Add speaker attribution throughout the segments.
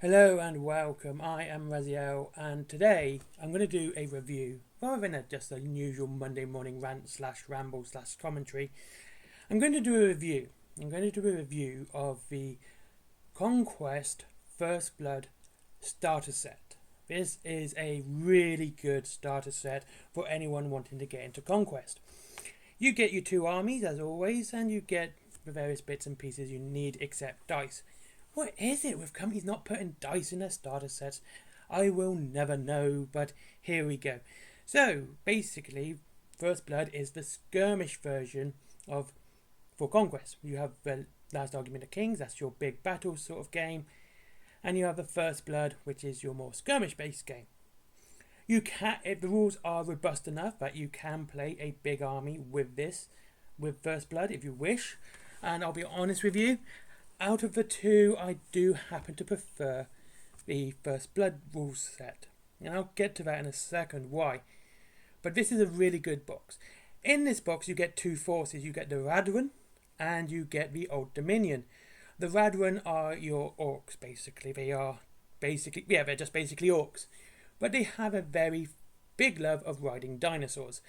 Speaker 1: Hello and welcome, I am Raziel and today I'm going to do a review, rather than just a usual Monday morning rant slash ramble slash commentary. I'm going to do a review. I'm going to do a review of the Conquest First Blood starter set. This is a really good starter set for anyone wanting to get into Conquest. You get your two armies as always, and you get the various bits and pieces you need except dice. What is it with companies not putting dice in their starter sets? I will never know, but here we go. So, basically, First Blood is the skirmish version of for Conquest. You have the Last Argument of Kings, that's your big battle sort of game, and you have the First Blood, which is your more skirmish-based game. The rules are robust enough that you can play a big army with First Blood if you wish, and I'll be honest with you, out of the two, I do happen to prefer the First Blood rules set. And I'll get to that in a second, why. But this is a really good box. In this box, you get two forces. You get the Radwan and you get the Old Dominion. The Radwan are your orcs, basically. They're just basically orcs. But they have a very big love of riding dinosaurs.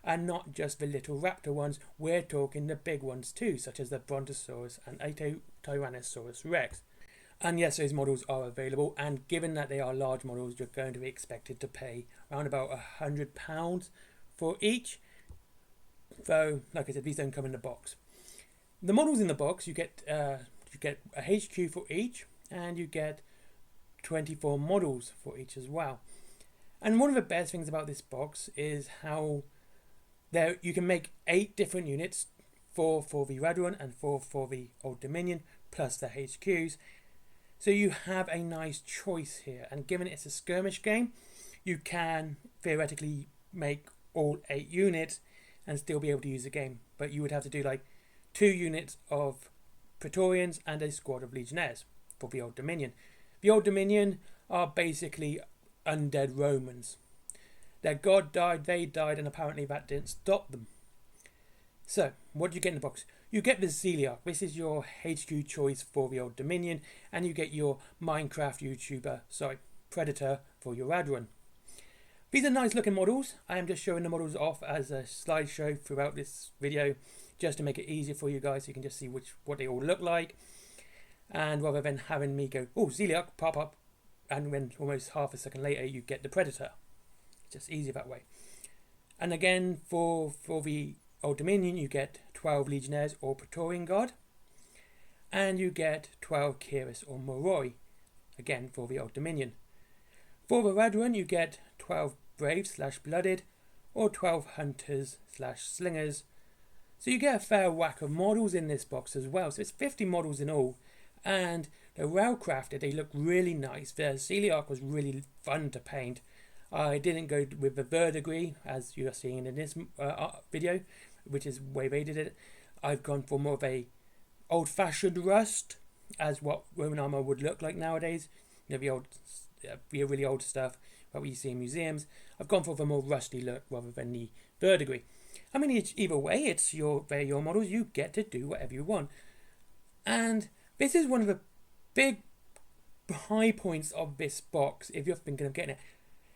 Speaker 1: And not just the little raptor ones, we're talking the big ones too, such as the Brontosaurus and Tyrannosaurus Rex. And yes, those models are available, and given that they are large models, you're going to be expected to pay around about £100 for each. Though, like I said, these don't come in the box. The models in the box, you get a HQ for each, and you get 24 models for each as well. And one of the best things about this box is how you can make 8 different units, 4 for the Radwan and 4 for the Old Dominion, plus the HQs. So you have a nice choice here, and given it's a skirmish game, you can theoretically make all 8 units and still be able to use the game. But you would have to do like 2 units of Praetorians and a squad of Legionnaires for the Old Dominion. The Old Dominion are basically undead Romans. Their god died, they died, and apparently that didn't stop them. So, what do you get in the box? You get the Zeliarch. This is your HQ choice for the Old Dominion, and you get your Minecraft Predator for your Radwan. These are nice looking models. I am just showing the models off as a slideshow throughout this video, just to make it easier for you guys so you can just see what they all look like. And rather than having me go, oh, Zeliarch, pop up, and then almost half a second later you get the Predator. Just easier that way. And again, for the Old Dominion, you get 12 Legionnaires or Praetorian Guard, and you get 12 Kyrus or Moroi, again for the Old Dominion. For the Radwan, you get 12 Braves / Blooded, or 12 Hunters / Slingers. So you get a fair whack of models in this box as well. So it's 50 models in all, and they're well crafted. They look really nice. The Zeliarch was really fun to paint. I didn't go with the verdigris as you are seeing in this video, which is the way they did it. I've gone for more of a old-fashioned rust, as what Roman armor would look like nowadays. You know, the really old stuff that we see in museums. I've gone for the more rusty look rather than the verdigris. I mean, either way, they're your models. You get to do whatever you want. And this is one of the big high points of this box, if you're thinking of getting it.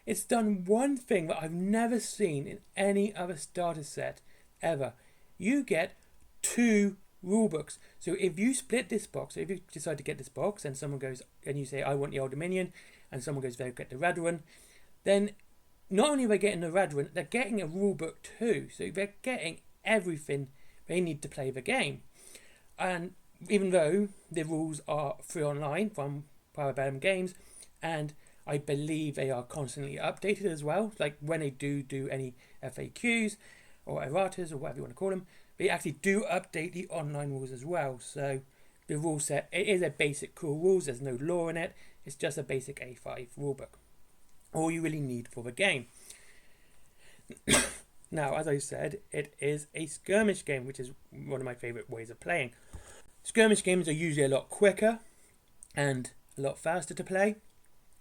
Speaker 1: It's done one thing that I've never seen in any other starter set ever. You get 2 rulebooks. So if you split this box, if you decide to get this box and someone goes and you say, I want the Old Dominion, and someone goes, they'll get the Radwan, then not only are they getting the Radwan, they're getting a rulebook too. So they're getting everything they need to play the game. And even though the rules are free online from Parabellum Games, and I believe they are constantly updated as well. Like when they do any FAQs or erratas or whatever you want to call them, they actually do update the online rules as well. So the rule set, it is a basic cool rules. There's no law in it. It's just a basic A5 rulebook. All you really need for the game. Now, as I said, it is a skirmish game, which is one of my favourite ways of playing. Skirmish games are usually a lot quicker and a lot faster to play,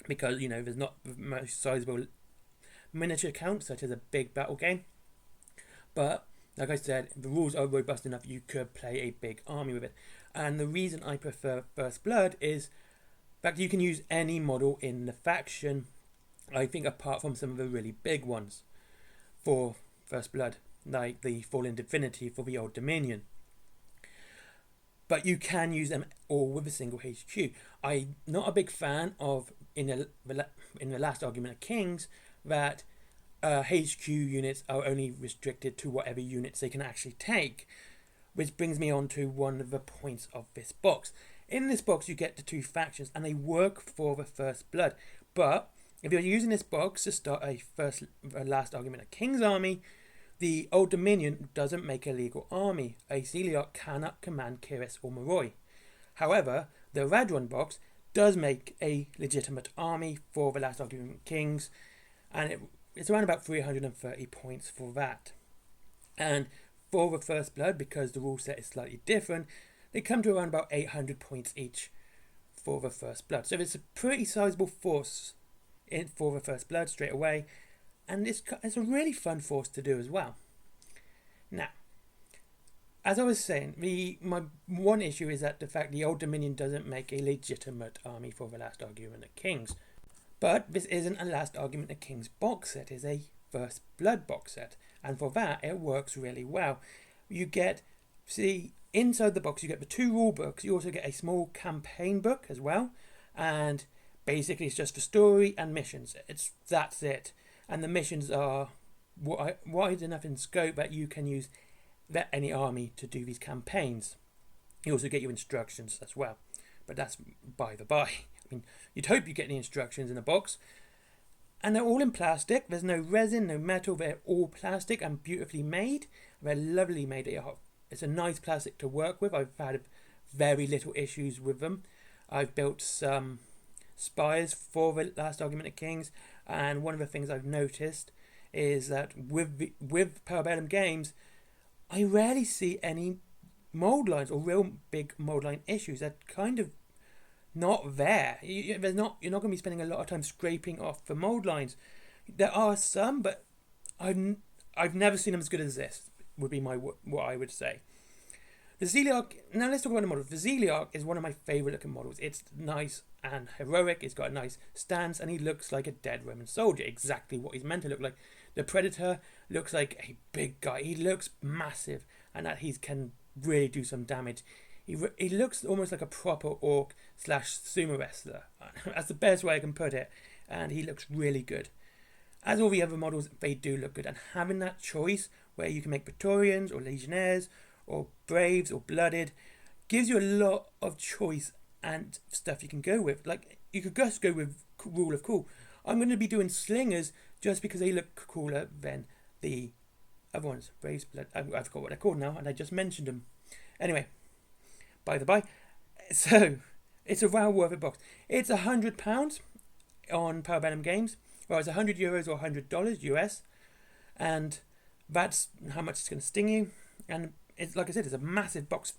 Speaker 1: because, you know, there's not much sizable miniature count, such as a big battle game. But, like I said, the rules are robust enough you could play a big army with it. And the reason I prefer First Blood is fact, you can use any model in the faction, I think, apart from some of the really big ones for First Blood, like the Fallen Divinity for the Old Dominion. But you can use them all with a single HQ. I'm not a big fan of, in the last argument of Kings, that HQ units are only restricted to whatever units they can actually take. Which brings me on to one of the points of this box. In this box you get the two factions and they work for the First Blood. But if you're using this box to start a last argument of King's army, the Old Dominion doesn't make a legal army. A Celiac cannot command Kiris or Moroi. However, the Radron box does make a legitimate army for the last argument of Kings, and it's around about 330 points for that. And for the First Blood, because the rule set is slightly different, they come to around about 800 points each for the First Blood. So it's a pretty sizable force for the First Blood straight away. And it's a really fun force to do as well. Now, as I was saying, my one issue is that the fact the Old Dominion doesn't make a legitimate army for the Last Argument of Kings. But this isn't a Last Argument of Kings box set, it's a First Blood box set. And for that, it works really well. You get, inside the box, you get the 2 rule books. You also get a small campaign book as well. And basically, it's just the story and missions. That's it. And the missions are wide enough in scope that you can use any army to do these campaigns. You also get your instructions as well. But that's by the by. I mean, you'd hope you get the instructions in a box. And they're all in plastic. There's no resin, no metal. They're all plastic and beautifully made. They're lovely made. It's a nice plastic to work with. I've had very little issues with them. I've built some spires for the Last Argument of Kings, and one of the things I've noticed is that with Parabellum games, I rarely see any mold lines or real big mold line issues. They're kind of not there. You're not going to be spending a lot of time scraping off the mold lines. There are some, but I've never seen them as good as this. Would be what I would say. The Celiac. Now let's talk about the model. The Celiac is one of my favourite looking models. It's nice and heroic. It's got a nice stance, and he looks like a dead Roman soldier. Exactly what he's meant to look like. The Predator looks like a big guy. He looks massive, and that he can really do some damage. He looks almost like a proper orc / sumo wrestler. That's the best way I can put it. And he looks really good. As all the other models, they do look good. And having that choice where you can make Praetorians or Legionnaires or Braves or Blooded gives you a lot of choice and stuff you can go with. Like, you could just go with Rule of Cool. I'm going to be doing Slingers just because they look cooler than the other ones. Braves, Blood. I forgot what they're called now, and I just mentioned them. Anyway, by the by. So, it's a well worth it box. It's £100 on Parabellum Games. Well, it's €100 or $100 US. And that's how much it's going to sting you. And it's, like I said, it's a massive box.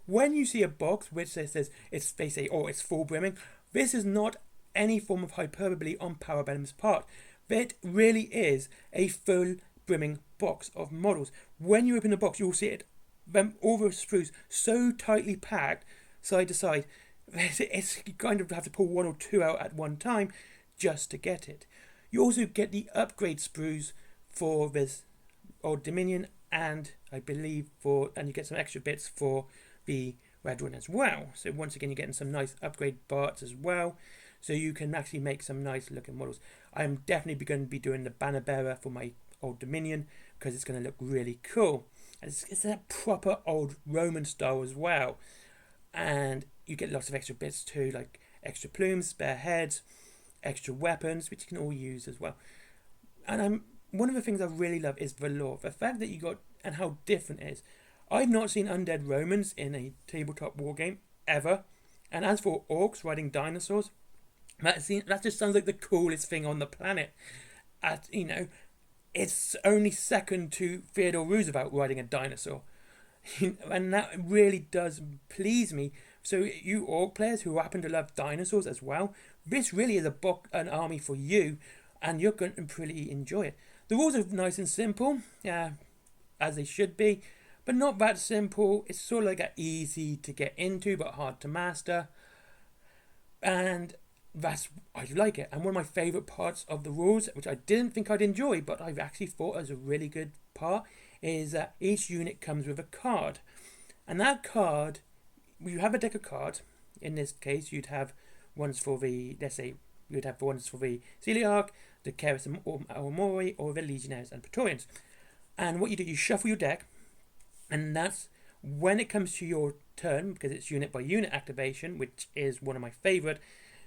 Speaker 1: When you see a box which says they say, oh, it's full brimming, this is not any form of hyperbole on Parabellum's part. It really is a full brimming box of models. When you open the box, you'll see it, all the sprues so tightly packed side to side. You kind of have to pull 1 or 2 out at one time just to get it. You also get the upgrade sprues for this Old Dominion, and I believe and you get some extra bits for the Red One as well. So once again, you're getting some nice upgrade parts as well, so you can actually make some nice looking models. I'm definitely going to be doing the banner bearer for my Old Dominion because it's going to look really cool. And it's that proper old Roman style as well. And you get lots of extra bits too, like extra plumes, spare heads, extra weapons, which you can all use as well. And one of the things I really love is the lore. The fact that you got, and how different it is. I've not seen undead Romans in a tabletop wargame ever. And as for orcs riding dinosaurs, that just sounds like the coolest thing on the planet. It's only second to Theodore Roosevelt riding a dinosaur. And that really does please me. So you orc players who happen to love dinosaurs as well, this really is an army for you, and you're going to really enjoy it. The rules are nice and simple, as they should be, but not that simple. It's sort of like easy to get into, but hard to master. And I like it. And one of my favourite parts of the rules, which I didn't think I'd enjoy, but I've actually thought was a really good part, is that each unit comes with a card. And that card, you have a deck of cards. In this case, you'd have ones for the, let's say, you'd have ones for the Celiarch, the Keris or Mori, or the Legionnaires and Praetorians. And what you do, you shuffle your deck, and that's when it comes to your turn, because it's unit by unit activation, which is one of my favourite.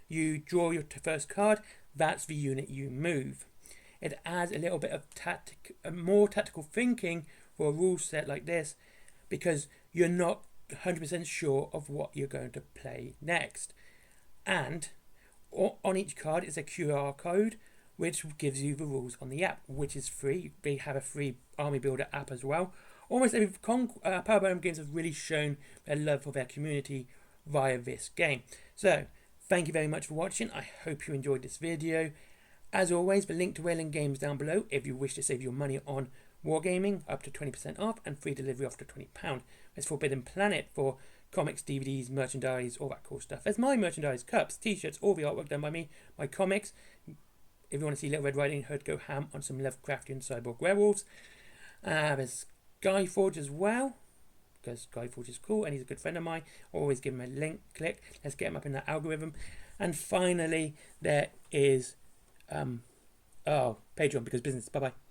Speaker 1: You draw your first card. That's the unit you move. It adds a little bit of more tactical thinking for a rule set like this, because you're not 100% sure of what you're going to play next. And on each card is a QR code, which gives you the rules on the app, which is free. They have a free army builder app as well. Almost every Power Bonum Games have really shown their love for their community via this game. So, thank you very much for watching. I hope you enjoyed this video. As always, the link to Wayland Games down below if you wish to save your money on wargaming, up to 20% off, and free delivery off to £20. There's Forbidden Planet for comics, DVDs, merchandise, all that cool stuff. There's my merchandise, cups, t-shirts, all the artwork done by me, my comics. If you want to see Little Red Riding Hood go ham on some Lovecraftian cyborg werewolves. There's Skyforge as well, because Skyforge is cool and he's a good friend of mine. Always give him a link, click. Let's get him up in that algorithm. And finally, there is Patreon, because business. Bye bye.